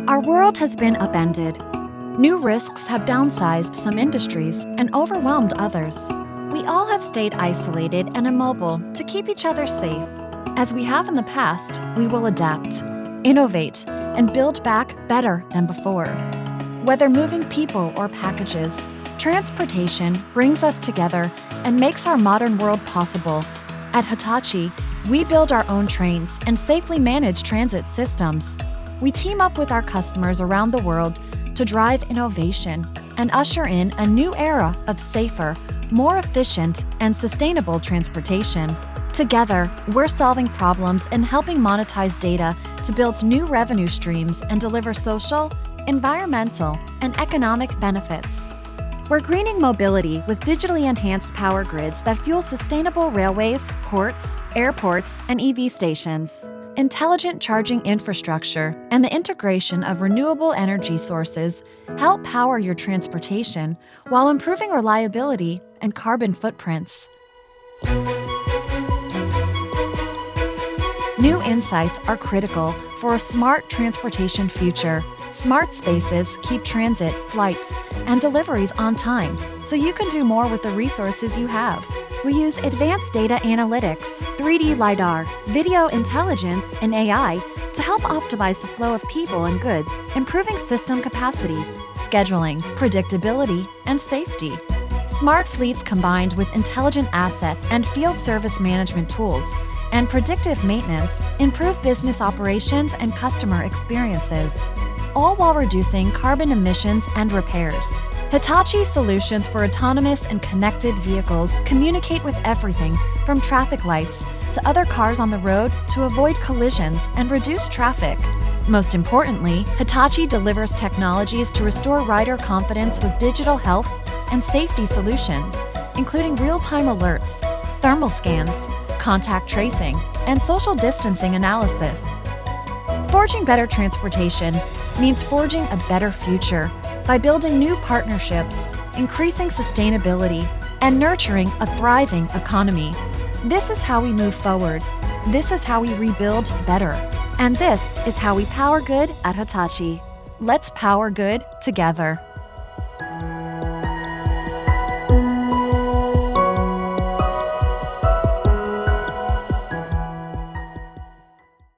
Our world has been upended. New risks have downsized some industries and overwhelmed others. We all have stayed isolated and immobile to keep each other safe. As we have in the past, we will adapt, innovate, and build back better than before. Whether moving people or packages, transportation brings us together and makes our modern world possible. At Hitachi, we build our own trains and safely manage transit systems. We team up with our customers around the world to drive innovation and usher in a new era of safer, more efficient, and sustainable transportation. Together, we're solving problems and helping monetize data to build new revenue streams and deliver social, environmental, and economic benefits. We're greening mobility with digitally enhanced power grids that fuel sustainable railways, ports, airports, and EV stations. Intelligent charging infrastructure and the integration of renewable energy sources help power your transportation while improving reliability and carbon footprints. New insights are critical for a smart transportation future. Smart spaces keep transit, flights, and deliveries on time, so you can do more with the resources you have. We use advanced data analytics, 3D LiDAR, video intelligence, and AI to help optimize the flow of people and goods, improving system capacity, scheduling, predictability, and safety. Smart fleets combined with intelligent asset and field service management tools and predictive maintenance improve business operations and customer experiences, all while reducing carbon emissions and repairs. Hitachi's solutions for autonomous and connected vehicles communicate with everything from traffic lights to other cars on the road to avoid collisions and reduce traffic. Most importantly, Hitachi delivers technologies to restore rider confidence with digital health and safety solutions, including real-time alerts, thermal scans, contact tracing, and social distancing analysis. Forging better transportation means forging a better future by building new partnerships, increasing sustainability, and nurturing a thriving economy. This is how we move forward. This is how we rebuild better. And this is how we power good at Hitachi. Let's power good together.